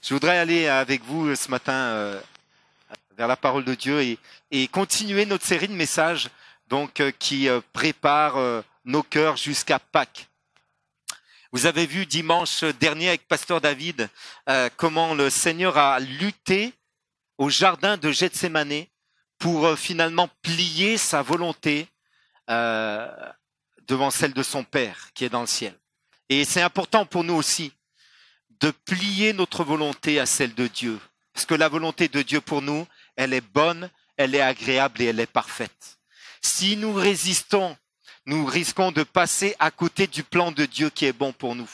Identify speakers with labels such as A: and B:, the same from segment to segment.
A: Je voudrais aller avec vous ce matin vers la parole de Dieu et continuer notre série de messages qui prépare nos cœurs jusqu'à Pâques. Vous avez vu dimanche dernier avec Pasteur David comment le Seigneur a lutté au jardin de Gethsémani pour finalement plier sa volonté devant celle de son Père qui est dans le ciel. Et c'est important pour nous aussi de plier notre volonté à celle de Dieu. Parce que la volonté de Dieu pour nous, elle est bonne, elle est agréable et elle est parfaite. Si nous résistons, nous risquons de passer à côté du plan de Dieu qui est bon pour nous.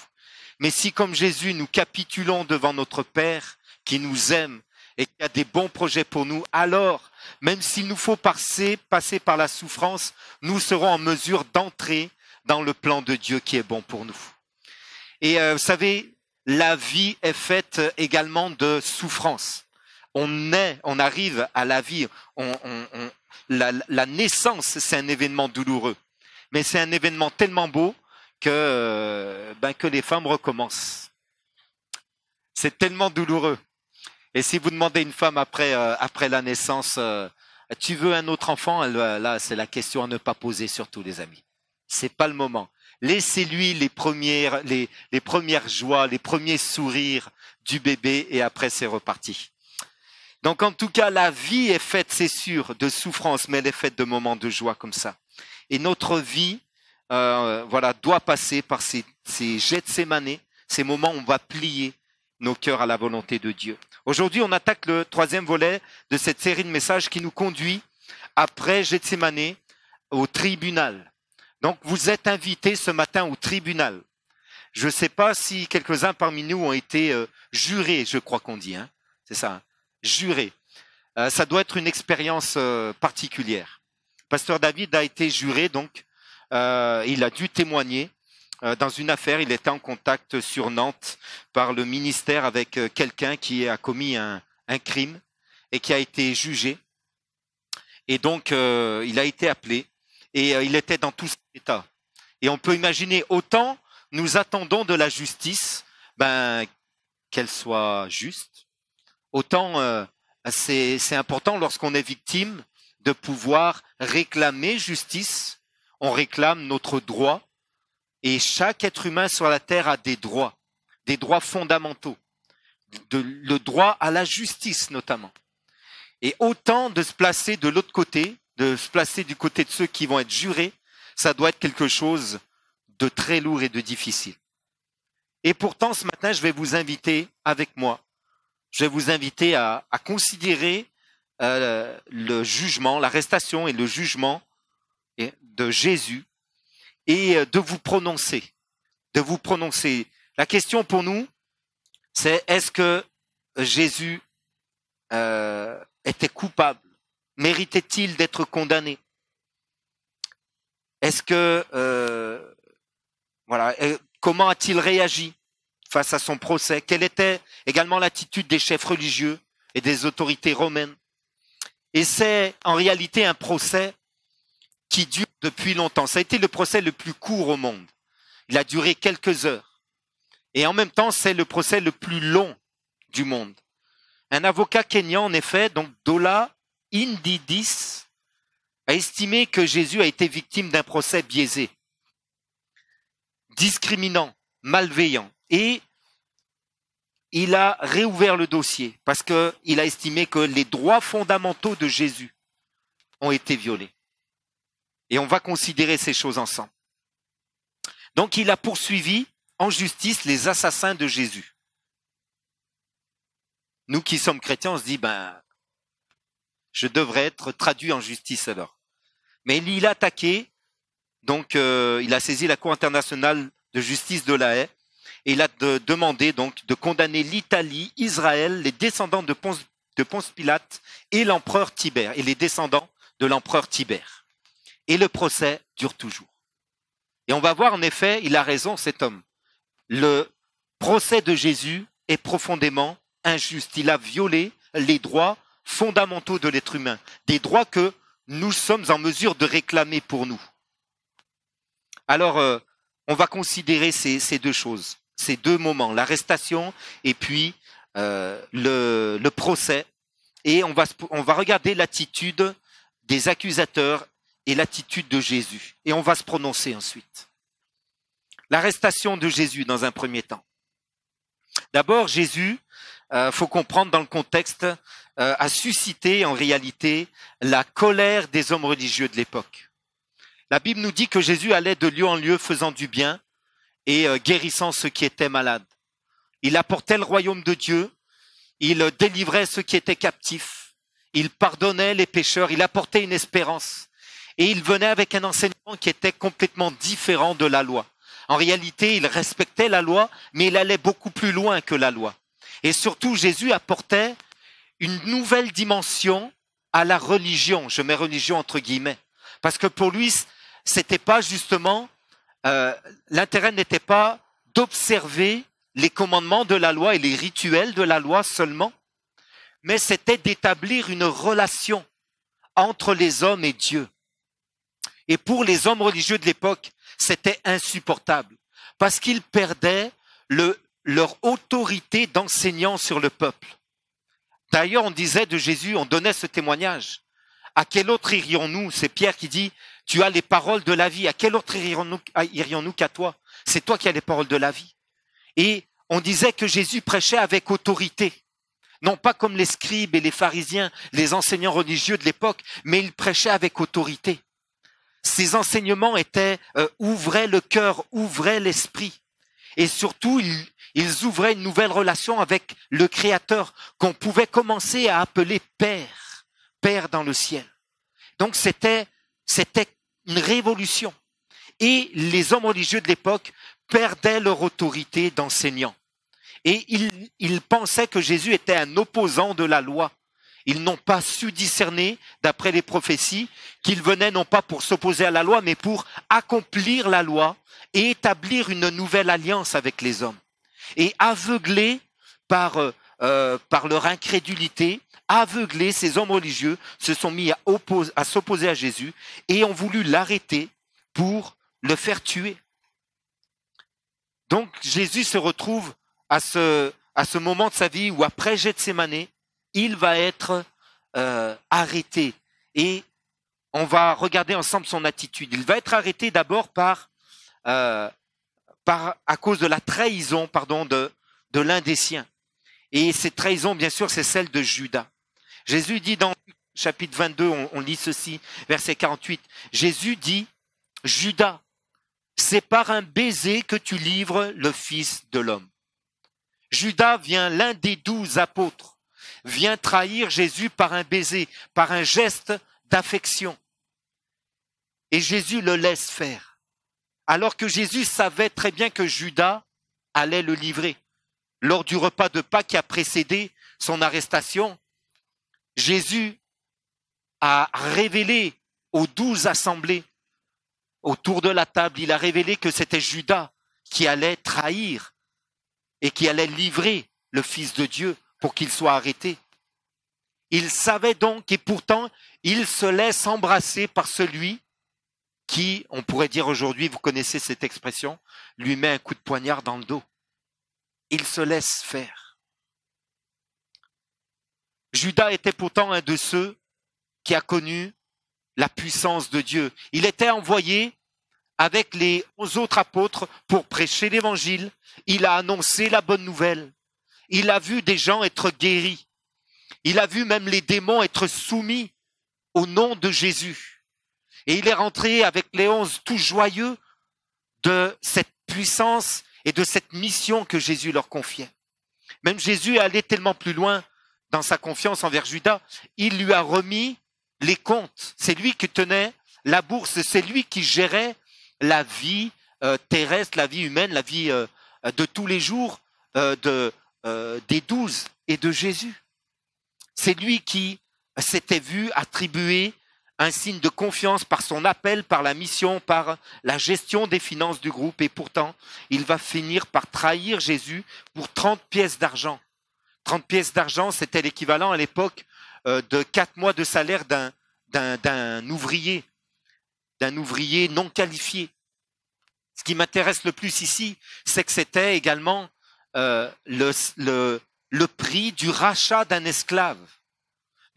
A: Mais si, comme Jésus, nous capitulons devant notre Père qui nous aime et qui a des bons projets pour nous, alors, même s'il nous faut passer par la souffrance, nous serons en mesure d'entrer dans le plan de Dieu qui est bon pour nous. Et vous savez, la vie est faite également de souffrance. On arrive à la vie. La naissance, c'est un événement douloureux. Mais c'est un événement tellement beau que les femmes recommencent. C'est tellement douloureux. Et si vous demandez à une femme après la naissance, tu veux un autre enfant? Là, c'est la question à ne pas poser, surtout les amis. C'est pas le moment. Laissez-lui les premières joies, les premiers sourires du bébé et après c'est reparti. Donc en tout cas, la vie est faite, c'est sûr, de souffrance, mais elle est faite de moments de joie comme ça. Et notre vie, doit passer par ces Gethsémani, ces moments où on va plier nos cœurs à la volonté de Dieu. Aujourd'hui, on attaque le troisième volet de cette série de messages qui nous conduit après Gethsémani au tribunal. Donc, vous êtes invités ce matin au tribunal. Je ne sais pas si quelques-uns parmi nous ont été jurés, je crois qu'on dit, hein. C'est ça, hein, jurés. Ça doit être une expérience particulière. Pasteur David a été juré, donc il a dû témoigner dans une affaire. Il était en contact sur Nantes par le ministère avec quelqu'un qui a commis un crime et qui a été jugé. Et donc, il a été appelé. Et il était dans tout cet état. Et on peut imaginer, autant nous attendons de la justice, qu'elle soit juste, autant c'est important lorsqu'on est victime de pouvoir réclamer justice. On réclame notre droit. Et chaque être humain sur la terre a des droits fondamentaux, le droit à la justice notamment. Et autant de se placer de l'autre côté, de se placer du côté de ceux qui vont être jurés, ça doit être quelque chose de très lourd et de difficile. Et pourtant, ce matin, je vais vous inviter avec moi, je vais vous inviter à considérer le jugement, l'arrestation et le jugement de Jésus et de vous prononcer. La question pour nous, c'est est-ce que Jésus était coupable? Méritait-il d'être condamné? Est-ce que comment a-t-il réagi face à son procès? Quelle était également l'attitude des chefs religieux et des autorités romaines? Et c'est en réalité un procès qui dure depuis longtemps. Ça a été le procès le plus court au monde. Il a duré quelques heures. Et en même temps, c'est le procès le plus long du monde. Un avocat kényan, en effet, donc Dola Indidis, a estimé que Jésus a été victime d'un procès biaisé, discriminant, malveillant. Et il a réouvert le dossier parce qu'il a estimé que les droits fondamentaux de Jésus ont été violés. Et on va considérer ces choses ensemble. Donc il a poursuivi en justice les assassins de Jésus. Nous qui sommes chrétiens, on se dit, je devrais être traduit en justice alors. Mais il a attaqué, donc il a saisi la Cour internationale de justice de La Haye et il a demandé donc de condamner l'Italie, Israël, les descendants de Ponce Pilate et l'empereur Tibère, et les descendants de l'empereur Tibère. Et le procès dure toujours. Et on va voir en effet, il a raison cet homme. Le procès de Jésus est profondément injuste. Il a violé les droits fondamentaux de l'être humain, des droits que nous sommes en mesure de réclamer pour nous. Alors, on va considérer ces deux choses, ces deux moments, l'arrestation et puis le procès et on va regarder l'attitude des accusateurs et l'attitude de Jésus. Et on va se prononcer ensuite. L'arrestation de Jésus dans un premier temps. D'abord, Jésus, faut comprendre dans le contexte, a suscité en réalité la colère des hommes religieux de l'époque. La Bible nous dit que Jésus allait de lieu en lieu faisant du bien et guérissant ceux qui étaient malades. Il apportait le royaume de Dieu, il délivrait ceux qui étaient captifs, il pardonnait les pécheurs, il apportait une espérance. Et il venait avec un enseignement qui était complètement différent de la loi. En réalité, il respectait la loi, mais il allait beaucoup plus loin que la loi. Et surtout, Jésus apportait une nouvelle dimension à la religion. Je mets religion entre guillemets. Parce que pour lui, c'était pas justement, l'intérêt n'était pas d'observer les commandements de la loi et les rituels de la loi seulement, mais c'était d'établir une relation entre les hommes et Dieu. Et pour les hommes religieux de l'époque, c'était insupportable parce qu'ils perdaient leur autorité d'enseignant sur le peuple. D'ailleurs, on disait de Jésus, on donnait ce témoignage. À quel autre irions-nous? C'est Pierre qui dit, tu as les paroles de la vie. À quel autre irions-nous qu'à toi? C'est toi qui as les paroles de la vie. Et on disait que Jésus prêchait avec autorité. Non pas comme les scribes et les pharisiens, les enseignants religieux de l'époque, mais il prêchait avec autorité. Ces enseignements ouvraient le cœur, ouvraient l'esprit. Et surtout, ils ouvraient une nouvelle relation avec le Créateur qu'on pouvait commencer à appeler Père, Père dans le ciel. Donc c'était une révolution. Et les hommes religieux de l'époque perdaient leur autorité d'enseignant. Et ils pensaient que Jésus était un opposant de la loi. Ils n'ont pas su discerner, d'après les prophéties, qu'il venait non pas pour s'opposer à la loi, mais pour accomplir la loi et établir une nouvelle alliance avec les hommes. Et aveuglés par leur incrédulité, aveuglés, ces hommes religieux se sont mis à s'opposer à Jésus et ont voulu l'arrêter pour le faire tuer. Donc Jésus se retrouve à ce moment de sa vie où après Gethsémanée, il va être arrêté. Et on va regarder ensemble son attitude. Il va être arrêté d'abord à cause de la trahison, de l'un des siens. Et cette trahison, bien sûr, c'est celle de Judas. Jésus dit dans chapitre 22, on lit ceci, verset 48, Jésus dit, Judas, c'est par un baiser que tu livres le Fils de l'homme. Judas vient, l'un des 12 apôtres, vient trahir Jésus par un baiser, par un geste d'affection. Et Jésus le laisse faire. Alors que Jésus savait très bien que Judas allait le livrer. Lors du repas de Pâques qui a précédé son arrestation, Jésus a révélé aux 12 assemblés autour de la table, il a révélé que c'était Judas qui allait trahir et qui allait livrer le Fils de Dieu pour qu'il soit arrêté. Il savait donc, et pourtant, il se laisse embrasser par celui qui, on pourrait dire aujourd'hui, vous connaissez cette expression, lui met un coup de poignard dans le dos. Il se laisse faire. Judas était pourtant un de ceux qui a connu la puissance de Dieu. Il était envoyé avec les 11 autres apôtres pour prêcher l'évangile. Il a annoncé la bonne nouvelle. Il a vu des gens être guéris. Il a vu même les démons être soumis au nom de Jésus. Et il est rentré avec les 11 tout joyeux de cette puissance et de cette mission que Jésus leur confiait. Même Jésus est allé tellement plus loin dans sa confiance envers Judas, il lui a remis les comptes. C'est lui qui tenait la bourse, c'est lui qui gérait la vie terrestre, la vie humaine, la vie de tous les jours des 12 et de Jésus. C'est lui qui s'était vu attribuer un signe de confiance par son appel, par la mission, par la gestion des finances du groupe. Et pourtant, il va finir par trahir Jésus pour 30 pièces d'argent. 30 pièces d'argent, c'était l'équivalent à l'époque de 4 mois de salaire d'un ouvrier non qualifié. Ce qui m'intéresse le plus ici, c'est que c'était également le le prix du rachat d'un esclave.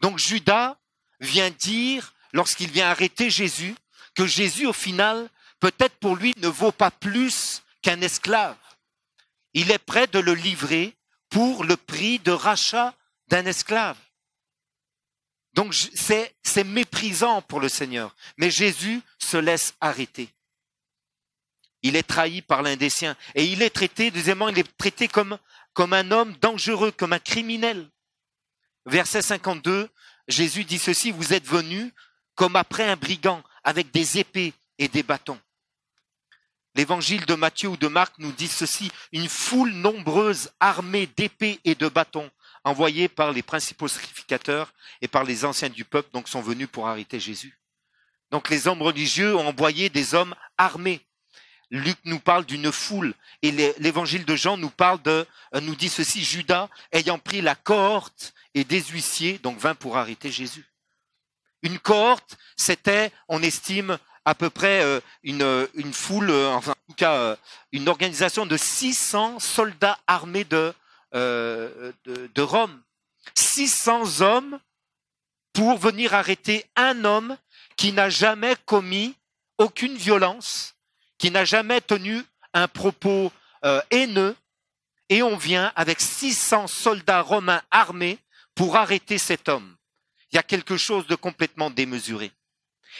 A: Donc Judas vient dire, lorsqu'il vient arrêter Jésus, que Jésus, au final, peut-être pour lui, ne vaut pas plus qu'un esclave. Il est prêt de le livrer pour le prix de rachat d'un esclave. Donc c'est méprisant pour le Seigneur. Mais Jésus se laisse arrêter. Il est trahi par l'un des siens. Et il est traité, deuxièmement, il est traité comme un homme dangereux, comme un criminel. Verset 52, Jésus dit ceci, vous êtes venus comme après un brigand, avec des épées et des bâtons. L'évangile de Matthieu ou de Marc nous dit ceci, une foule nombreuse armée d'épées et de bâtons, envoyés par les principaux sacrificateurs et par les anciens du peuple, donc sont venus pour arrêter Jésus. Donc les hommes religieux ont envoyé des hommes armés. Luc nous parle d'une foule et l'évangile de Jean nous dit ceci, Judas ayant pris la cohorte et des huissiers, donc vint pour arrêter Jésus. Une cohorte, c'était, on estime, à peu près une foule, enfin en tout cas une organisation de 600 soldats armés de Rome. 600 hommes pour venir arrêter un homme qui n'a jamais commis aucune violence, qui n'a jamais tenu un propos haineux, et on vient avec 600 soldats romains armés pour arrêter cet homme. Il y a quelque chose de complètement démesuré.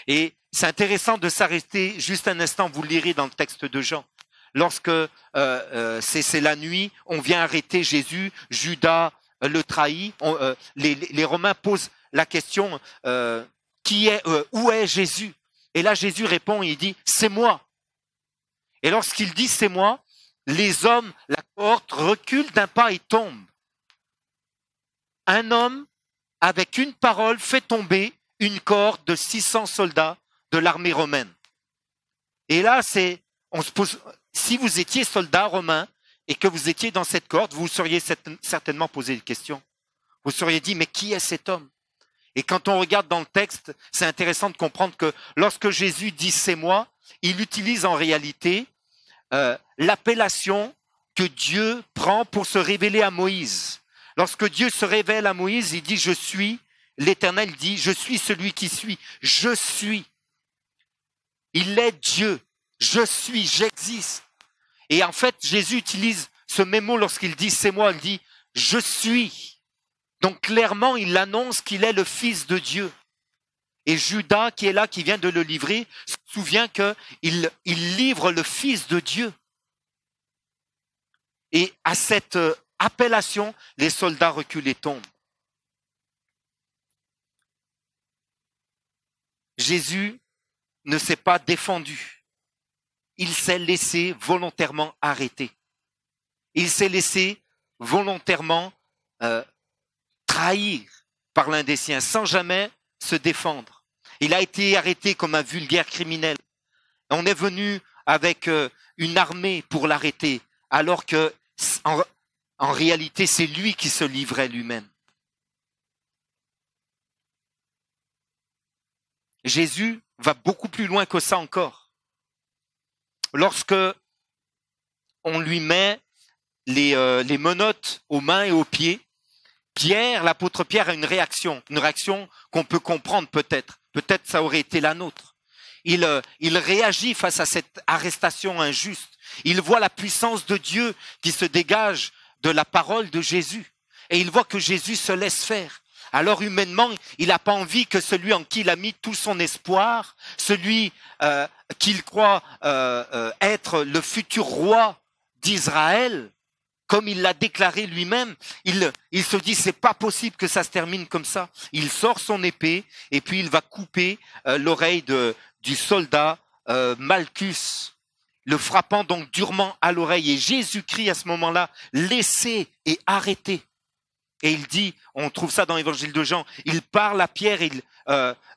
A: Et c'est intéressant de s'arrêter juste un instant, vous le lirez dans le texte de Jean. Lorsque c'est la nuit, on vient arrêter Jésus, Judas le trahit, les Romains posent la question, où est Jésus? Et là Jésus répond, il dit, c'est moi. Et lorsqu'il dit c'est moi, les hommes, la cohorte recule d'un pas et tombe. Un homme, avec une parole, fait tomber une cohorte de 600 soldats de l'armée romaine. Et là, on se pose, si vous étiez soldat romain et que vous étiez dans cette cohorte, vous seriez certainement posé une question. Vous seriez dit, mais qui est cet homme? Et quand on regarde dans le texte, c'est intéressant de comprendre que lorsque Jésus dit c'est moi, il utilise en réalité l'appellation que Dieu prend pour se révéler à Moïse. Lorsque Dieu se révèle à Moïse, il dit je suis, l'Éternel dit je suis celui qui suis, je suis. Il est Dieu, je suis, j'existe. Et en fait, Jésus utilise ce même mot lorsqu'il dit c'est moi, il dit je suis. Donc clairement, il annonce qu'il est le Fils de Dieu. Et Judas, qui est là, qui vient de le livrer, se souvient qu'il livre le Fils de Dieu. Et à cette appellation, les soldats reculent et tombent. Jésus ne s'est pas défendu. Il s'est laissé volontairement arrêter. Il s'est laissé volontairement trahir par l'un des siens, sans jamais se défendre. Il a été arrêté comme un vulgaire criminel. On est venu avec une armée pour l'arrêter, alors que en réalité, c'est lui qui se livrait lui-même. Jésus va beaucoup plus loin que ça encore. Lorsque on lui met les menottes aux mains et aux pieds, l'apôtre Pierre a une réaction qu'on peut comprendre peut-être. Peut-être ça aurait été la nôtre. Il réagit face à cette arrestation injuste. Il voit la puissance de Dieu qui se dégage de la parole de Jésus. Et il voit que Jésus se laisse faire. Alors humainement, il n'a pas envie que celui en qui il a mis tout son espoir, celui qu'il croit être le futur roi d'Israël, comme il l'a déclaré lui-même, il se dit c'est pas possible que ça se termine comme ça. Il sort son épée et puis il va couper l'oreille du soldat Malchus, le frappant donc durement à l'oreille. Et Jésus crie à ce moment-là, laissez et arrêtez. Et il dit, on trouve ça dans l'évangile de Jean, il parle à Pierre, il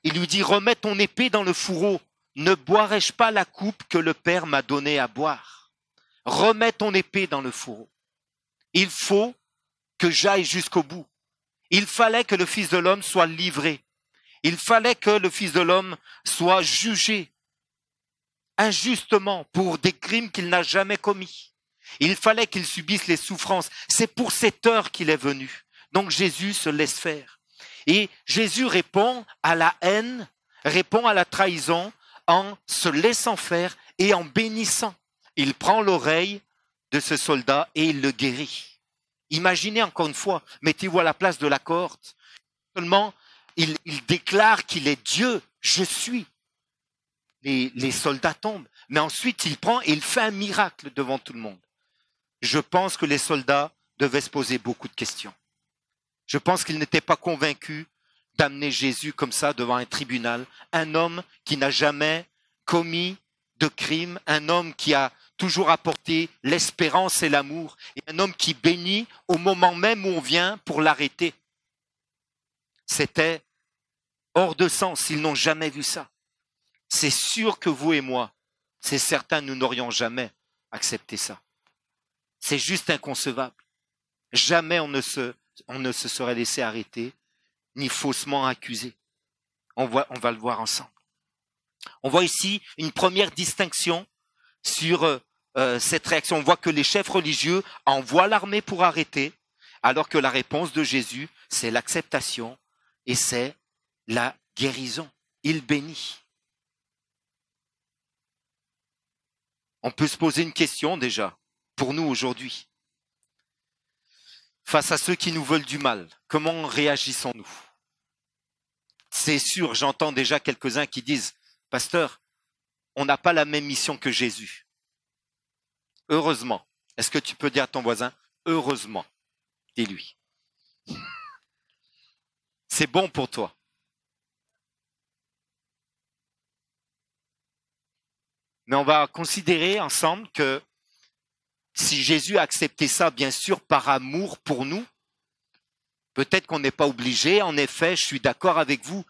A: lui dit, remets ton épée dans le fourreau, ne boirai-je pas la coupe que le Père m'a donnée à boire? Remets ton épée dans le fourreau. Il faut que j'aille jusqu'au bout. Il fallait que le Fils de l'homme soit livré. Il fallait que le Fils de l'homme soit jugé injustement pour des crimes qu'il n'a jamais commis. Il fallait qu'il subisse les souffrances. C'est pour cette heure qu'il est venu. Donc Jésus se laisse faire. Et Jésus répond à la haine, répond à la trahison en se laissant faire et en bénissant. Il prend l'oreille de ce soldat et il le guérit. Imaginez encore une fois, mettez-vous à la place de la cohorte. Seulement, il déclare qu'il est Dieu, je suis. Les soldats tombent, mais ensuite il prend et il fait un miracle devant tout le monde. Je pense que les soldats devaient se poser beaucoup de questions. Je pense qu'ils n'étaient pas convaincus d'amener Jésus comme ça devant un tribunal, un homme qui n'a jamais commis de crime, un homme qui a toujours apporté l'espérance et l'amour, et un homme qui bénit au moment même où on vient pour l'arrêter. C'était hors de sens, ils n'ont jamais vu ça. C'est sûr que vous et moi, c'est certain, nous n'aurions jamais accepté ça. C'est juste inconcevable. Jamais on ne se serait laissé arrêter, ni faussement accusé. On va le voir ensemble. On voit ici une première distinction sur cette réaction. On voit que les chefs religieux envoient l'armée pour arrêter, alors que la réponse de Jésus, c'est l'acceptation et c'est la guérison. Il bénit. On peut se poser une question déjà, pour nous aujourd'hui. Face à ceux qui nous veulent du mal, comment réagissons-nous? C'est sûr, j'entends déjà quelques-uns qui disent « Pasteur, on n'a pas la même mission que Jésus. » Heureusement. Est-ce que tu peux dire à ton voisin « Heureusement » dis-lui. C'est bon pour toi. Mais on va considérer ensemble que si Jésus a accepté ça, bien sûr, par amour pour nous, peut-être qu'on n'est pas obligé, en effet, je suis d'accord avec vous,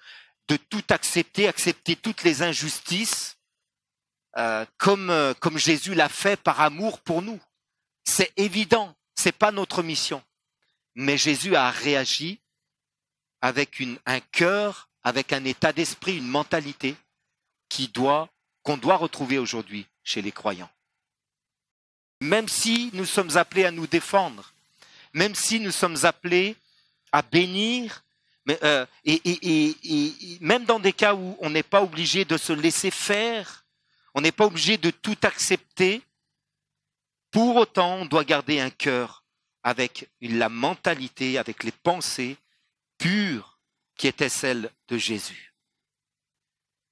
A: de tout accepter, accepter toutes les injustices, comme Jésus l'a fait par amour pour nous. C'est évident, c'est pas notre mission. Mais Jésus a réagi avec un cœur, avec un état d'esprit, une mentalité qu'on doit retrouver aujourd'hui chez les croyants. Même si nous sommes appelés à nous défendre, même si nous sommes appelés à bénir, et même dans des cas où on n'est pas obligé de se laisser faire, on n'est pas obligé de tout accepter, pour autant on doit garder un cœur avec la mentalité, avec les pensées pures qui étaient celles de Jésus.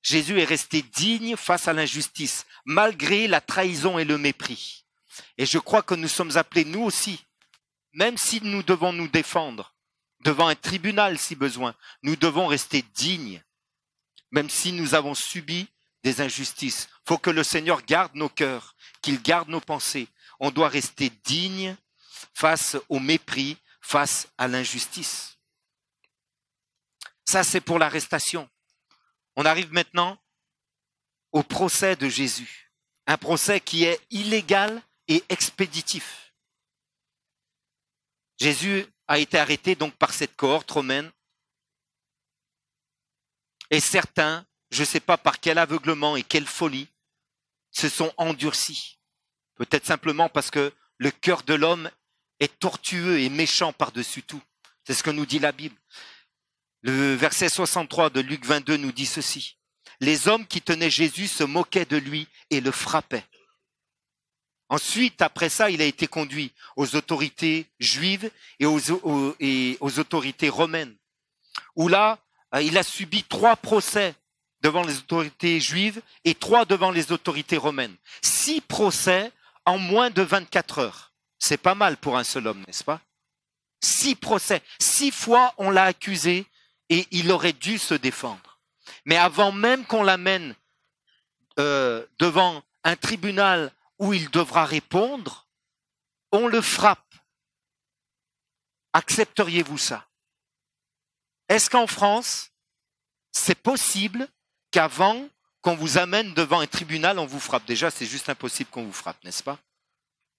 A: Jésus est resté digne face à l'injustice, malgré la trahison et le mépris. Et je crois que nous sommes appelés, nous aussi, même si nous devons nous défendre devant un tribunal si besoin, nous devons rester dignes, même si nous avons subi des injustices. Il faut que le Seigneur garde nos cœurs, qu'il garde nos pensées. On doit rester dignes face au mépris, face à l'injustice. Ça, c'est pour l'arrestation. On arrive maintenant au procès de Jésus. Un procès qui est illégal et expéditif. Jésus a été arrêté donc par cette cohorte romaine. Et certains, je ne sais pas par quel aveuglement et quelle folie, se sont endurcis. Peut-être simplement parce que le cœur de l'homme est tortueux et méchant par-dessus tout. C'est ce que nous dit la Bible. Le verset 63 de Luc 22 nous dit ceci. Les hommes qui tenaient Jésus se moquaient de lui et le frappaient. Ensuite, après ça, il a été conduit aux autorités juives et aux autorités romaines, où là, il a subi 3 procès devant les autorités juives et 3 devant les autorités romaines. 6 procès en moins de 24 heures. C'est pas mal pour un seul homme, n'est-ce pas? 6 procès. 6 fois, on l'a accusé et il aurait dû se défendre. Mais avant même qu'on l'amène devant un tribunal où il devra répondre, on le frappe. Accepteriez-vous ça? Est-ce qu'en France, c'est possible qu'avant qu'on vous amène devant un tribunal, on vous frappe? Déjà, c'est juste impossible qu'on vous frappe, n'est-ce pas?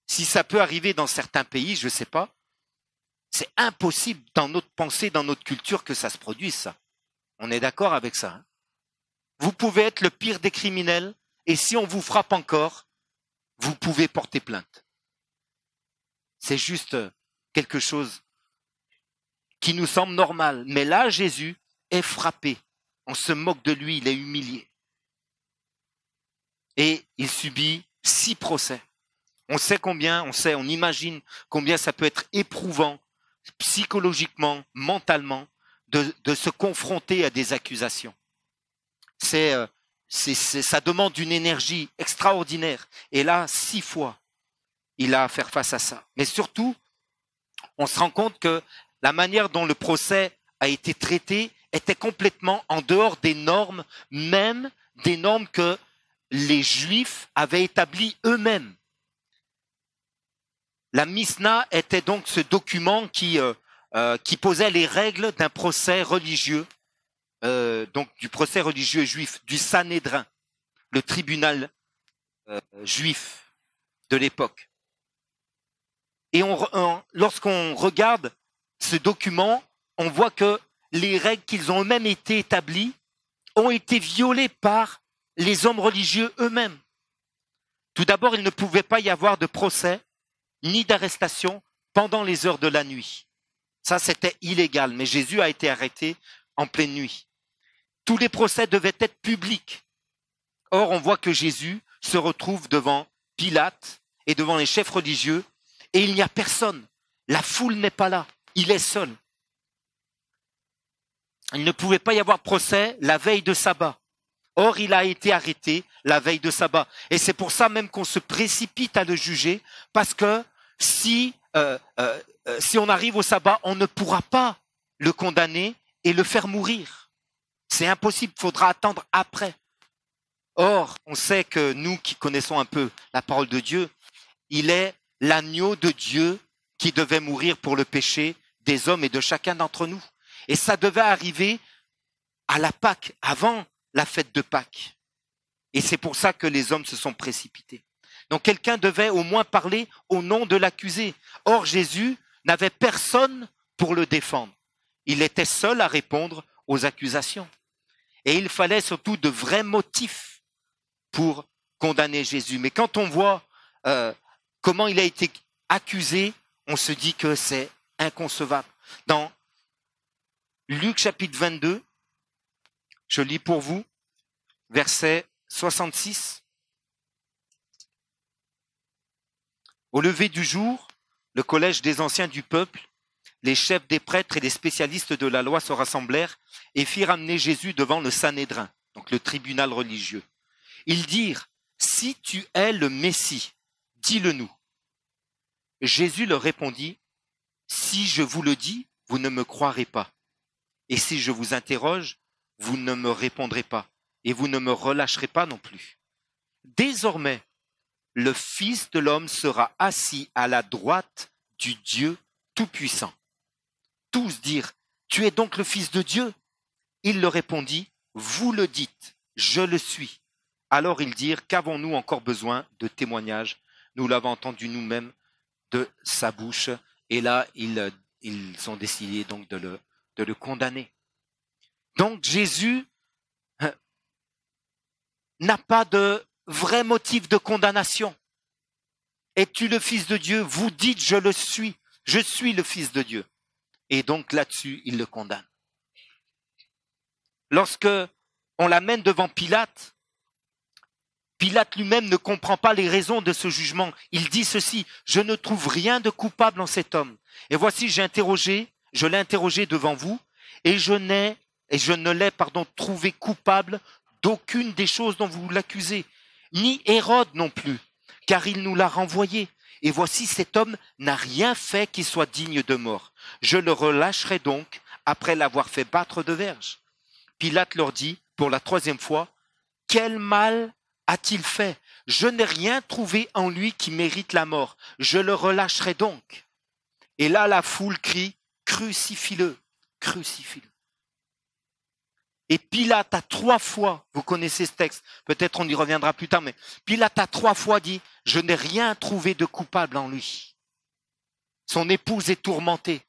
A: Si ça peut arriver dans certains pays, je ne sais pas, c'est impossible dans notre pensée, dans notre culture que ça se produise, ça. On est d'accord avec ça, hein? Vous pouvez être le pire des criminels, et si on vous frappe encore, vous pouvez porter plainte. C'est juste quelque chose qui nous semble normal. Mais là, Jésus est frappé. On se moque de lui, il est humilié. Et il subit 6 procès. On imagine combien ça peut être éprouvant psychologiquement, mentalement, de se confronter à des accusations. Ça demande une énergie extraordinaire. Et là, 6 fois, il a à faire face à ça. Mais surtout, on se rend compte que la manière dont le procès a été traité était complètement en dehors des normes, même des normes que les Juifs avaient établies eux-mêmes. La Mishnah était donc ce document qui posait les règles d'un procès religieux, donc du procès religieux juif, du Sanhédrin, le tribunal juif de l'époque. Et lorsqu'on regarde ce document, on voit que les règles qu'ils ont eux-mêmes été établies ont été violées par les hommes religieux eux-mêmes. Tout d'abord, il ne pouvait pas y avoir de procès ni d'arrestation pendant les heures de la nuit. Ça, c'était illégal, mais Jésus a été arrêté en pleine nuit. Tous les procès devaient être publics. Or, on voit que Jésus se retrouve devant Pilate et devant les chefs religieux, et il n'y a personne. La foule n'est pas là. Il est seul. Il ne pouvait pas y avoir procès la veille de sabbat. Or, il a été arrêté la veille de sabbat. Et c'est pour ça même qu'on se précipite à le juger, parce que si on arrive au sabbat, on ne pourra pas le condamner et le faire mourir. C'est impossible, il faudra attendre après. Or, on sait que nous qui connaissons un peu la parole de Dieu, il est l'agneau de Dieu qui devait mourir pour le péché des hommes et de chacun d'entre nous. Et ça devait arriver à la Pâque, avant la fête de Pâques. Et c'est pour ça que les hommes se sont précipités. Donc quelqu'un devait au moins parler au nom de l'accusé. Or Jésus n'avait personne pour le défendre. Il était seul à répondre aux accusations. Et il fallait surtout de vrais motifs pour condamner Jésus. Mais quand on voit comment il a été accusé, on se dit que c'est inconcevable. Dans Luc chapitre 22, je lis pour vous, verset 66. Au lever du jour, le collège des anciens du peuple, les chefs des prêtres et les spécialistes de la loi se rassemblèrent et firent amener Jésus devant le Sanhédrin, donc le tribunal religieux. Ils dirent, « Si tu es le Messie, dis-le-nous. » Jésus leur répondit, « Si je vous le dis, vous ne me croirez pas. Et si je vous interroge, vous ne me répondrez pas, et vous ne me relâcherez pas non plus. Désormais, le Fils de l'homme sera assis à la droite du Dieu Tout-Puissant. » Tous dirent, « Tu es donc le Fils de Dieu ?» Il leur répondit, « Vous le dites, je le suis. » Alors ils dirent, « Qu'avons-nous encore besoin de témoignages? Nous l'avons entendu nous-mêmes de sa bouche. » Et là, ils ont décidé donc de le condamner. Donc Jésus n'a pas de vrai motif de condamnation. Es-tu le Fils de Dieu? Vous dites, je le suis. Je suis le Fils de Dieu. Et donc là-dessus, il le condamne. Lorsque on l'amène devant Pilate, Pilate lui-même ne comprend pas les raisons de ce jugement. Il dit ceci, « Je ne trouve rien de coupable en cet homme. Et voici, je l'ai interrogé devant vous, et je ne l'ai trouvé coupable d'aucune des choses dont vous l'accusez, ni Hérode non plus, car il nous l'a renvoyé. Et voici, cet homme n'a rien fait qui soit digne de mort. Je le relâcherai donc après l'avoir fait battre de verges. » Pilate leur dit, pour la 3e fois, « Quel mal a-t-il fait? Je n'ai rien trouvé en lui qui mérite la mort. Je le relâcherai donc. » Et là, la foule crie, « Crucifie-le, crucifie-le. » Et Pilate a 3 fois, vous connaissez ce texte, peut-être on y reviendra plus tard, mais Pilate a 3 fois dit, « Je n'ai rien trouvé de coupable en lui. » Son épouse est tourmentée.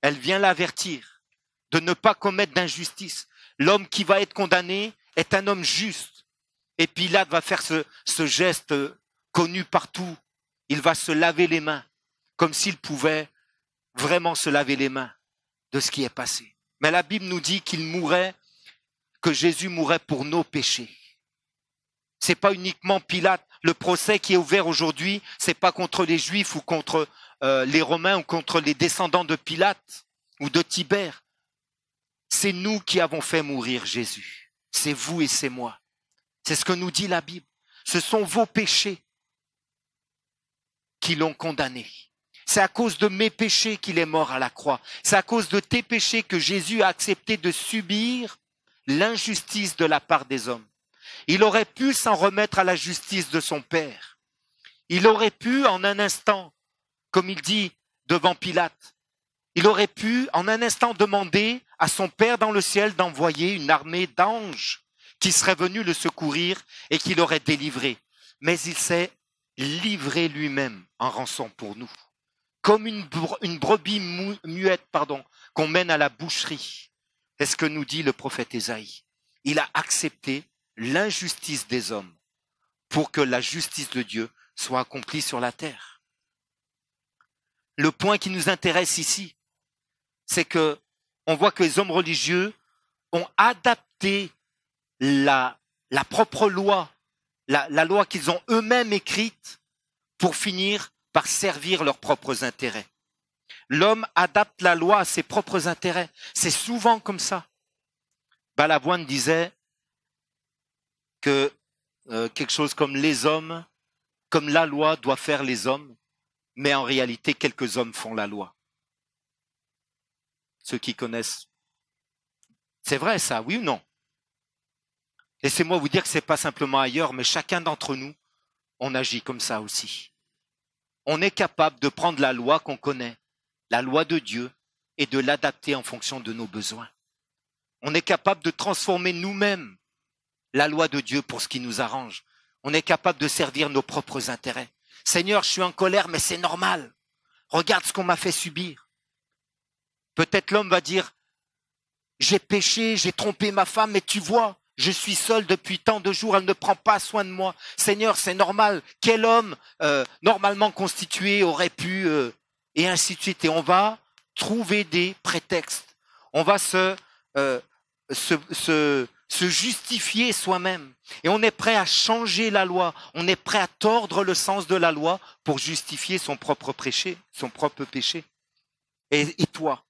A: Elle vient l'avertir de ne pas commettre d'injustice. L'homme qui va être condamné est un homme juste. Et Pilate va faire ce geste connu partout. Il va se laver les mains comme s'il pouvait vraiment se laver les mains de ce qui est passé. Mais la Bible nous dit qu'il mourait, que Jésus mourait pour nos péchés. C'est pas uniquement Pilate. Le procès qui est ouvert aujourd'hui, c'est pas contre les Juifs ou contre les Romains ou contre les descendants de Pilate ou de Tibère. C'est nous qui avons fait mourir Jésus. C'est vous et c'est moi. C'est ce que nous dit la Bible. Ce sont vos péchés qui l'ont condamné. C'est à cause de mes péchés qu'il est mort à la croix. C'est à cause de tes péchés que Jésus a accepté de subir l'injustice de la part des hommes. Il aurait pu s'en remettre à la justice de son Père. Il aurait pu, en un instant, comme il dit devant Pilate, il aurait pu, en un instant, demander à son Père dans le ciel d'envoyer une armée d'anges qui serait venue le secourir et qui l'aurait délivré. Mais il s'est livré lui-même en rançon pour nous. Comme une brebis muette, qu'on mène à la boucherie. C'est ce que nous dit le prophète Ésaïe. Il a accepté l'injustice des hommes pour que la justice de Dieu soit accomplie sur la terre. Le point qui nous intéresse ici, c'est que on voit que les hommes religieux ont adapté la propre loi, la loi qu'ils ont eux-mêmes écrite pour finir par servir leurs propres intérêts. L'homme adapte la loi à ses propres intérêts. C'est souvent comme ça. Balavoine disait que quelque chose comme les hommes, comme la loi doit faire les hommes, mais en réalité, quelques hommes font la loi. Ceux qui connaissent. C'est vrai ça, oui ou non? Laissez-moi vous dire que ce n'est pas simplement ailleurs, mais chacun d'entre nous, on agit comme ça aussi. On est capable de prendre la loi qu'on connaît, la loi de Dieu, et de l'adapter en fonction de nos besoins. On est capable de transformer nous-mêmes la loi de Dieu pour ce qui nous arrange. On est capable de servir nos propres intérêts. Seigneur, je suis en colère, mais c'est normal. Regarde ce qu'on m'a fait subir. Peut-être l'homme va dire, j'ai péché, j'ai trompé ma femme, mais tu vois, je suis seul depuis tant de jours, elle ne prend pas soin de moi. Seigneur, c'est normal. Quel homme normalement constitué aurait pu... et ainsi de suite. Et on va trouver des prétextes. On va se justifier soi-même. Et on est prêt à changer la loi. On est prêt à tordre le sens de la loi pour justifier son propre péché. Et toi,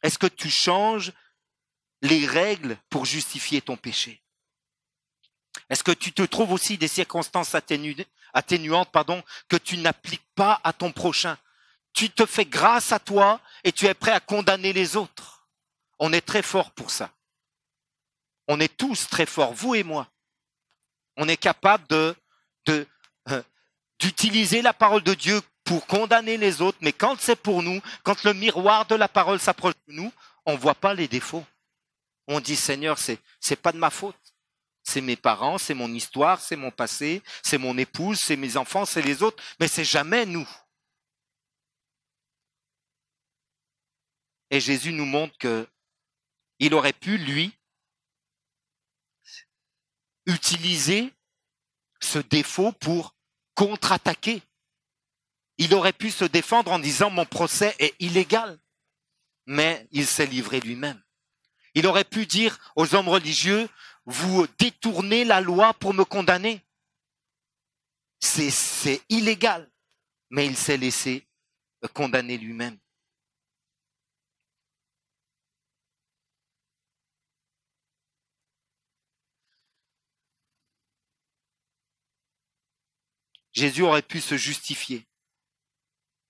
A: est-ce que tu changes les règles pour justifier ton péché? Est-ce que tu te trouves aussi des circonstances atténuantes que tu n'appliques pas à ton prochain? Tu te fais grâce à toi et tu es prêt à condamner les autres. On est très fort pour ça. On est tous très forts, vous et moi. On est capable d'utiliser la parole de Dieu pour condamner les autres, mais quand c'est pour nous, quand le miroir de la parole s'approche de nous, on ne voit pas les défauts. On dit, Seigneur, c'est pas de ma faute. C'est mes parents, c'est mon histoire, c'est mon passé, c'est mon épouse, c'est mes enfants, c'est les autres, mais c'est jamais nous. Et Jésus nous montre qu'il aurait pu, lui, utiliser ce défaut pour contre-attaquer. Il aurait pu se défendre en disant mon procès est illégal, mais il s'est livré lui-même. Il aurait pu dire aux hommes religieux, vous détournez la loi pour me condamner. C'est illégal, mais il s'est laissé condamner lui-même. Jésus aurait pu se justifier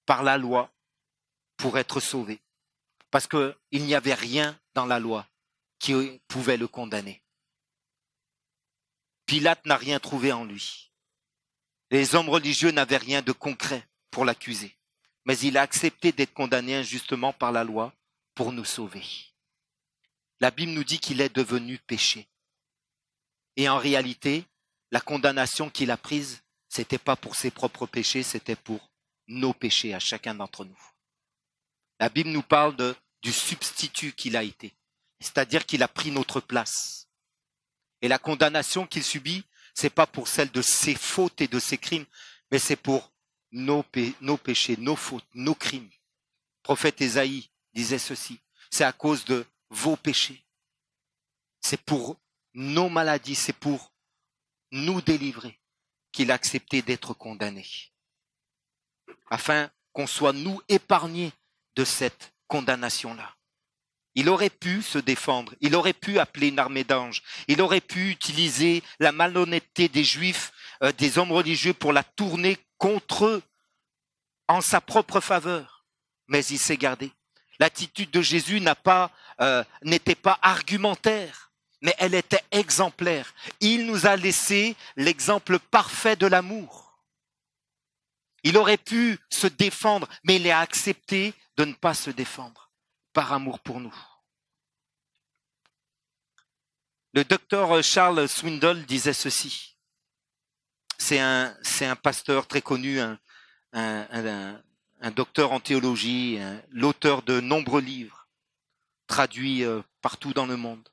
A: par la loi pour être sauvé, parce qu'il n'y avait rien dans la loi qui pouvait le condamner. Pilate n'a rien trouvé en lui. Les hommes religieux n'avaient rien de concret pour l'accuser, mais il a accepté d'être condamné injustement par la loi pour nous sauver. La Bible nous dit qu'il est devenu péché. Et en réalité, la condamnation qu'il a prise, c'était pas pour ses propres péchés, c'était pour nos péchés à chacun d'entre nous. La Bible nous parle du substitut qu'il a été, c'est-à-dire qu'il a pris notre place. Et la condamnation qu'il subit, c'est pas pour celle de ses fautes et de ses crimes, mais c'est pour nos péchés, nos fautes, nos crimes. Le prophète Ésaïe disait ceci. C'est à cause de vos péchés. C'est pour nos maladies, c'est pour nous délivrer qu'il a accepté d'être condamné. Afin qu'on soit, nous, épargnés de cette condamnation-là. Il aurait pu se défendre, il aurait pu appeler une armée d'anges, il aurait pu utiliser la malhonnêteté des Juifs, des hommes religieux pour la tourner contre eux en sa propre faveur. Mais il s'est gardé. L'attitude de Jésus n'était pas argumentaire, mais elle était exemplaire. Il nous a laissé l'exemple parfait de l'amour. Il aurait pu se défendre, mais il a accepté de ne pas se défendre, par amour pour nous. Le docteur Charles Swindoll disait ceci. C'est un pasteur très connu, un docteur en théologie, l'auteur de nombreux livres, traduits partout dans le monde.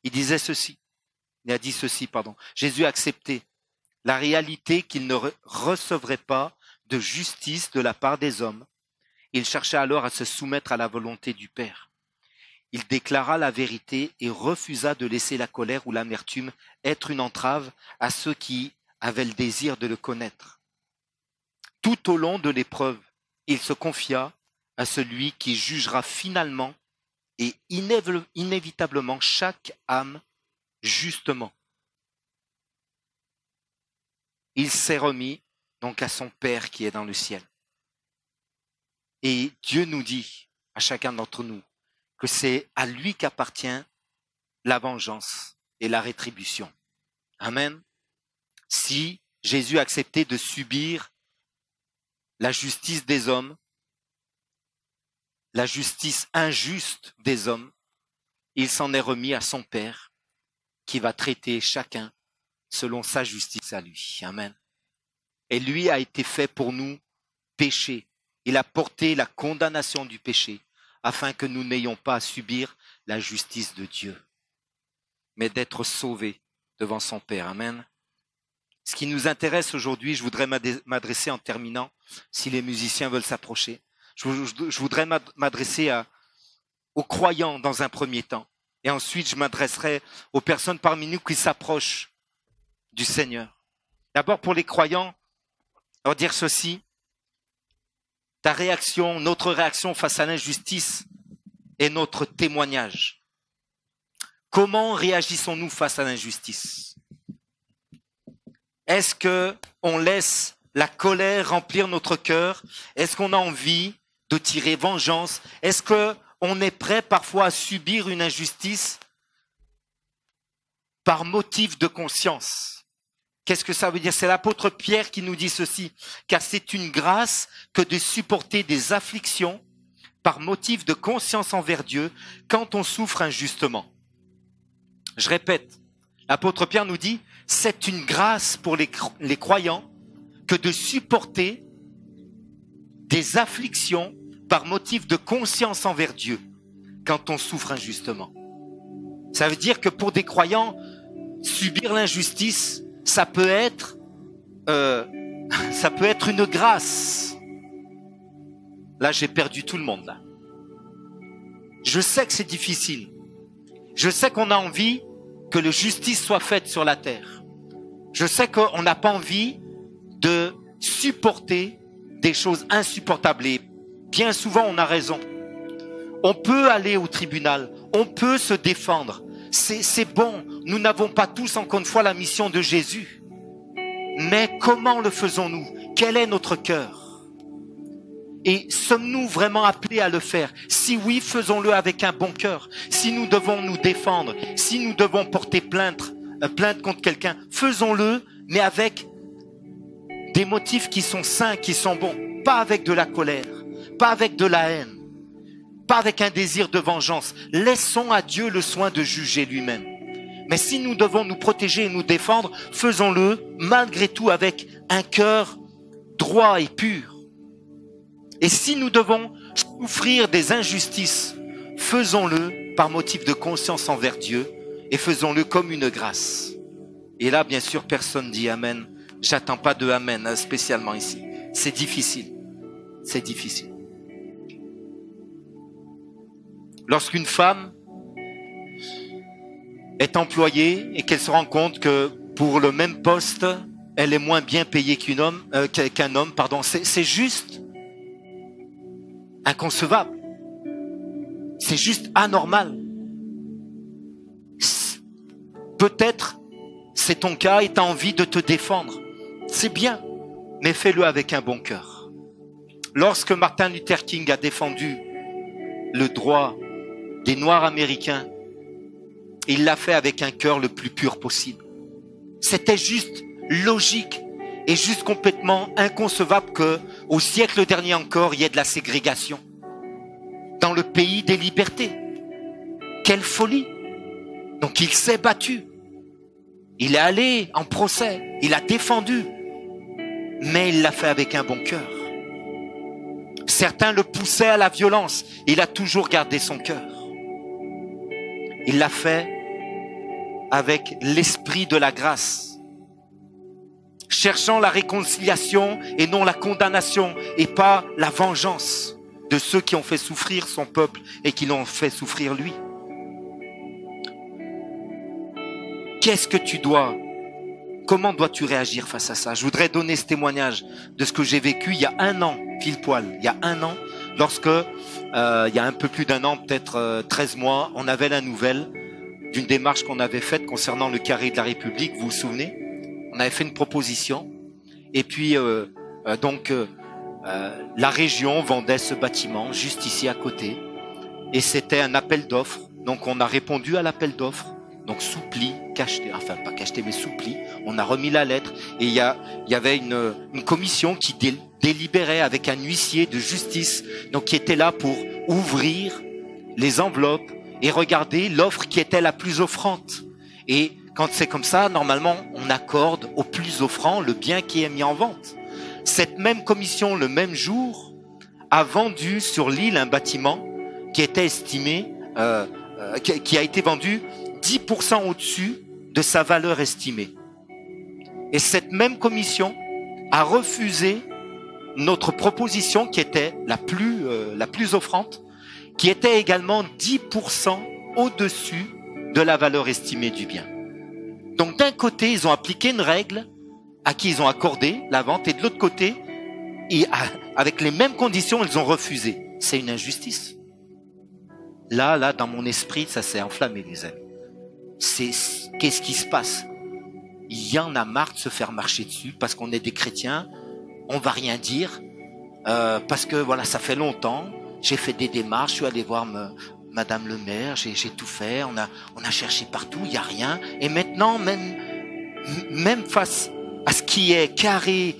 A: Il a dit ceci. Jésus a accepté la réalité qu'il ne recevrait pas de justice de la part des hommes. Il chercha alors à se soumettre à la volonté du Père. Il déclara la vérité et refusa de laisser la colère ou l'amertume être une entrave à ceux qui avaient le désir de le connaître. Tout au long de l'épreuve, il se confia à celui qui jugera finalement et inévitablement chaque âme justement. Il s'est remis donc à son Père qui est dans le ciel. Et Dieu nous dit, à chacun d'entre nous, que c'est à lui qu'appartient la vengeance et la rétribution. Amen. Si Jésus a accepté de subir la justice des hommes, la justice injuste des hommes, il s'en est remis à son Père qui va traiter chacun selon sa justice à lui. Amen. Et lui a été fait pour nous péché. Il a porté la condamnation du péché afin que nous n'ayons pas à subir la justice de Dieu, mais d'être sauvés devant son Père. Amen. Ce qui nous intéresse aujourd'hui, je voudrais m'adresser en terminant, si les musiciens veulent s'approcher, je voudrais m'adresser aux croyants dans un premier temps. Et ensuite, je m'adresserai aux personnes parmi nous qui s'approchent du Seigneur. D'abord, pour les croyants, leur dire ceci. Ta réaction, notre réaction face à l'injustice est notre témoignage. Comment réagissons-nous face à l'injustice? Est-ce qu'on laisse la colère remplir notre cœur? Est-ce qu'on a envie de tirer vengeance? Est-ce qu'on est prêt parfois à subir une injustice par motif de conscience? Qu'est-ce que ça veut dire? C'est l'apôtre Pierre qui nous dit ceci, car c'est une grâce que de supporter des afflictions par motif de conscience envers Dieu quand on souffre injustement. Je répète, l'apôtre Pierre nous dit, c'est une grâce pour les croyants que de supporter des afflictions par motif de conscience envers Dieu quand on souffre injustement. Ça veut dire que pour des croyants, subir l'injustice, ça peut être une grâce. Là, j'ai perdu tout le monde, là. Je sais que c'est difficile. Je sais qu'on a envie que la justice soit faite sur la terre. Je sais qu'on n'a pas envie de supporter des choses insupportables. Et bien souvent, on a raison. On peut aller au tribunal. On peut se défendre. C'est bon. Nous n'avons pas tous, encore une fois, la mission de Jésus. Mais comment le faisons-nous? Quel est notre cœur? Et sommes-nous vraiment appelés à le faire? Si oui, faisons-le avec un bon cœur. Si nous devons nous défendre, si nous devons porter plainte contre quelqu'un, faisons-le, mais avec des motifs qui sont sains, qui sont bons. Pas avec de la colère, pas avec de la haine, pas avec un désir de vengeance. Laissons à Dieu le soin de juger lui-même. Mais si nous devons nous protéger et nous défendre, faisons-le malgré tout avec un cœur droit et pur. Et si nous devons souffrir des injustices, faisons-le par motif de conscience envers Dieu et faisons-le comme une grâce. Et là, bien sûr, personne dit Amen. J'attends pas de Amen, spécialement ici. C'est difficile. C'est difficile. Lorsqu'une femme est employée et qu'elle se rend compte que pour le même poste, elle est moins bien payée qu'un homme, c'est juste inconcevable. C'est juste anormal. Peut-être c'est ton cas et tu as envie de te défendre. C'est bien, mais fais-le avec un bon cœur. Lorsque Martin Luther King a défendu le droit des Noirs américains, il l'a fait avec un cœur le plus pur possible. C'était juste logique et juste complètement inconcevable que, au siècle dernier encore, il y ait de la ségrégation dans le pays des libertés. Quelle folie! Donc il s'est battu. Il est allé en procès. Il a défendu. Mais il l'a fait avec un bon cœur. Certains le poussaient à la violence. Il a toujours gardé son cœur. Il l'a fait avec l'esprit de la grâce. Cherchant la réconciliation et non la condamnation et pas la vengeance de ceux qui ont fait souffrir son peuple et qui l'ont fait souffrir lui. Qu'est-ce que tu dois, comment dois-tu réagir face à ça? Je voudrais donner ce témoignage de ce que j'ai vécu il y a un an, pile poil, il y a un an, lorsque, il y a un peu plus d'un an, peut-être 13 mois, on avait la nouvelle d'une démarche qu'on avait faite concernant le carré de la République, vous vous souvenez? On avait fait une proposition, et puis la région vendait ce bâtiment juste ici à côté, et c'était un appel d'offres, donc on a répondu à l'appel d'offres. Donc soupli, cacheté, enfin pas cacheté mais soupli, on a remis la lettre et il y avait une commission qui délibérait avec un huissier de justice, donc qui était là pour ouvrir les enveloppes et regarder l'offre qui était la plus offrante. Et quand c'est comme ça, normalement on accorde au plus offrant le bien qui est mis en vente. Cette même commission, le même jour, a vendu sur l'île un bâtiment qui était estimé, qui a été vendu 10% au-dessus de sa valeur estimée. Et cette même commission a refusé notre proposition qui était la plus offrante, qui était également 10% au-dessus de la valeur estimée du bien. Donc d'un côté, ils ont appliqué une règle à qui ils ont accordé la vente, et de l'autre côté, avec les mêmes conditions, ils ont refusé. C'est une injustice. Là, dans mon esprit, ça s'est enflammé, les amis. Qu'est-ce qui se passe? Il y en a marre de se faire marcher dessus parce qu'on est des chrétiens, on va rien dire, parce que voilà, ça fait longtemps, j'ai fait des démarches, je suis allé voir Madame le maire, j'ai tout fait, on a cherché partout, il n'y a rien, et maintenant, même face à ce qui est carré,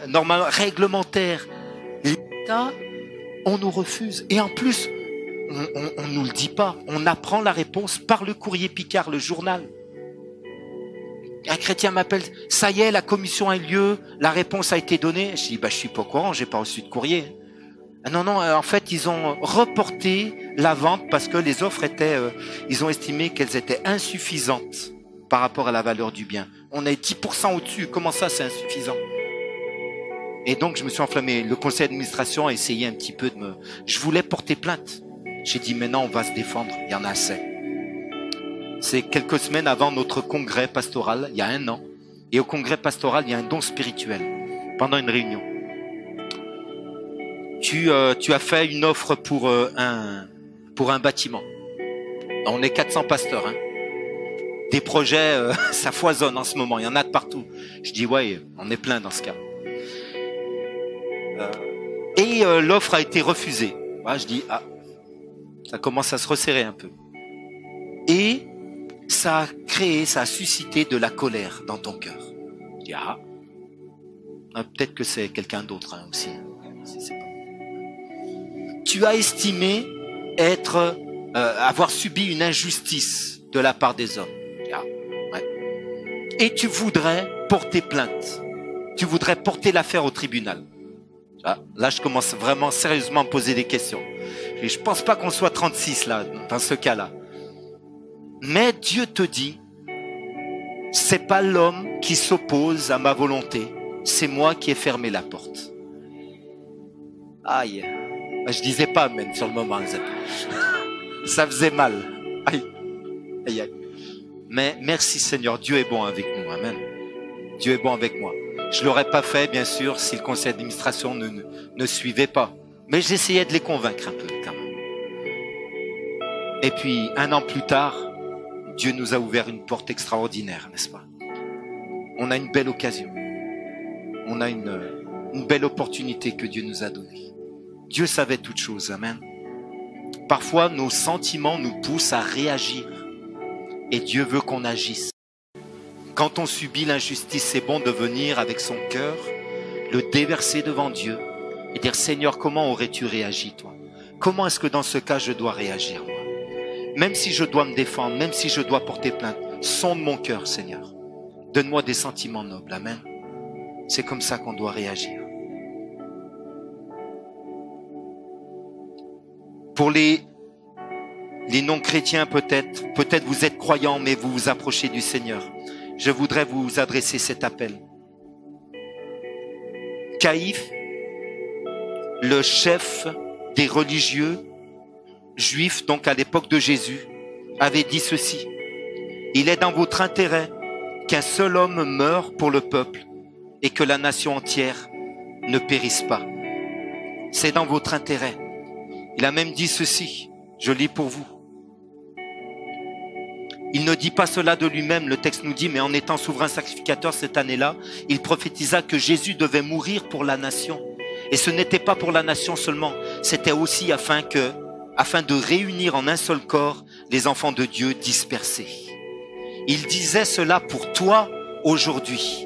A: normal, réglementaire, l'État, on nous refuse, et en plus, on nous le dit pas. On apprend la réponse par le courrier Picard, le journal. Un chrétien m'appelle, ça y est, la commission a eu lieu, la réponse a été donnée. Je dis, je suis pas au courant, j'ai pas reçu de courrier. Non, en fait, ils ont reporté la vente parce que les offres ils ont estimé qu'elles étaient insuffisantes par rapport à la valeur du bien. On est 10% au-dessus. Comment ça, c'est insuffisant? Et donc, je me suis enflammé. Le conseil d'administration a essayé un petit peu je voulais porter plainte. J'ai dit, maintenant, on va se défendre. Il y en a assez. C'est quelques semaines avant notre congrès pastoral, il y a un an. Et au congrès pastoral, il y a un don spirituel pendant une réunion. Tu as fait une offre pour un bâtiment. On est 400 pasteurs. Hein. Des projets, ça foisonne en ce moment. Il y en a de partout. Je dis, ouais, on est plein dans ce cas. Et l'offre a été refusée. Ouais, je dis, ça commence à se resserrer un peu. Et ça a suscité de la colère dans ton cœur. Je dis, peut-être que c'est quelqu'un d'autre aussi. C'est pas... Tu as estimé avoir subi une injustice de la part des hommes. Ouais. Et tu voudrais porter plainte. Tu voudrais porter l'affaire au tribunal. Là, je commence vraiment sérieusement à me poser des questions. Et je pense pas qu'on soit 36 là, dans ce cas-là. Mais Dieu te dit, c'est pas l'homme qui s'oppose à ma volonté, c'est moi qui ai fermé la porte. Aïe. Je disais pas amen sur le moment. Ça faisait mal. Aïe. Aïe, aïe. Mais merci Seigneur, Dieu est bon avec nous. Amen. Dieu est bon avec moi. Je l'aurais pas fait, bien sûr, si le conseil d'administration ne suivait pas. Mais j'essayais de les convaincre un peu, quand même. Et puis, 1 an plus tard, Dieu nous a ouvert une porte extraordinaire, n'est-ce pas? On a une belle occasion. On a une belle opportunité que Dieu nous a donnée. Dieu savait toutes choses, amen. Parfois, nos sentiments nous poussent à réagir. Et Dieu veut qu'on agisse. Quand on subit l'injustice, c'est bon de venir avec son cœur, le déverser devant Dieu et dire, Seigneur, comment aurais-tu réagi, toi? Comment est-ce que dans ce cas, je dois réagir, moi? Même si je dois me défendre, même si je dois porter plainte, sonde mon cœur, Seigneur. Donne-moi des sentiments nobles, amen. C'est comme ça qu'on doit réagir. Pour les non-chrétiens, peut-être vous êtes croyants, mais vous vous approchez du Seigneur. Je voudrais vous adresser cet appel. Caïphe, le chef des religieux juifs, donc à l'époque de Jésus, avait dit ceci. Il est dans votre intérêt qu'un seul homme meure pour le peuple et que la nation entière ne périsse pas. C'est dans votre intérêt. Il a même dit ceci, je lis pour vous. Il ne dit pas cela de lui-même, le texte nous dit, mais en étant souverain sacrificateur cette année-là, il prophétisa que Jésus devait mourir pour la nation. Et ce n'était pas pour la nation seulement, c'était aussi afin de réunir en un seul corps les enfants de Dieu dispersés. Il disait cela pour toi aujourd'hui.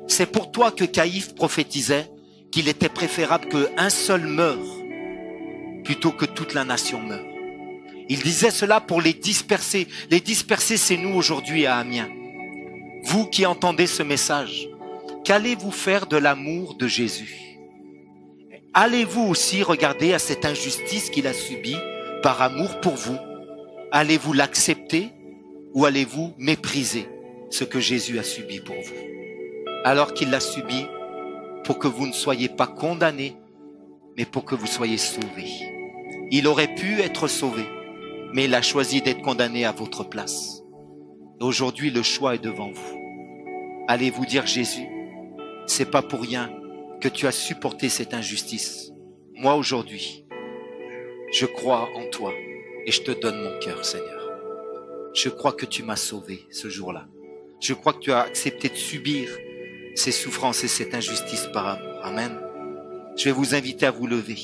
A: C'est pour toi que Caïphe prophétisait qu'il était préférable qu'un seul meure plutôt que toute la nation meure. Il disait cela pour les disperser. Les disperser, c'est nous aujourd'hui à Amiens. Vous qui entendez ce message, qu'allez-vous faire de l'amour de Jésus? Allez-vous aussi regarder à cette injustice qu'il a subie par amour pour vous? Allez-vous l'accepter ou allez-vous mépriser ce que Jésus a subi pour vous? Alors qu'il l'a subi pour que vous ne soyez pas condamnés, mais pour que vous soyez sauvés. Il aurait pu être sauvé, mais il a choisi d'être condamné à votre place. Et aujourd'hui, le choix est devant vous. Allez-vous dire, Jésus, c'est pas pour rien que tu as supporté cette injustice. Moi, aujourd'hui, je crois en toi et je te donne mon cœur, Seigneur. Je crois que tu m'as sauvé ce jour-là. Je crois que tu as accepté de subir ces souffrances et cette injustice par amour. Amen. Je vais vous inviter à vous lever.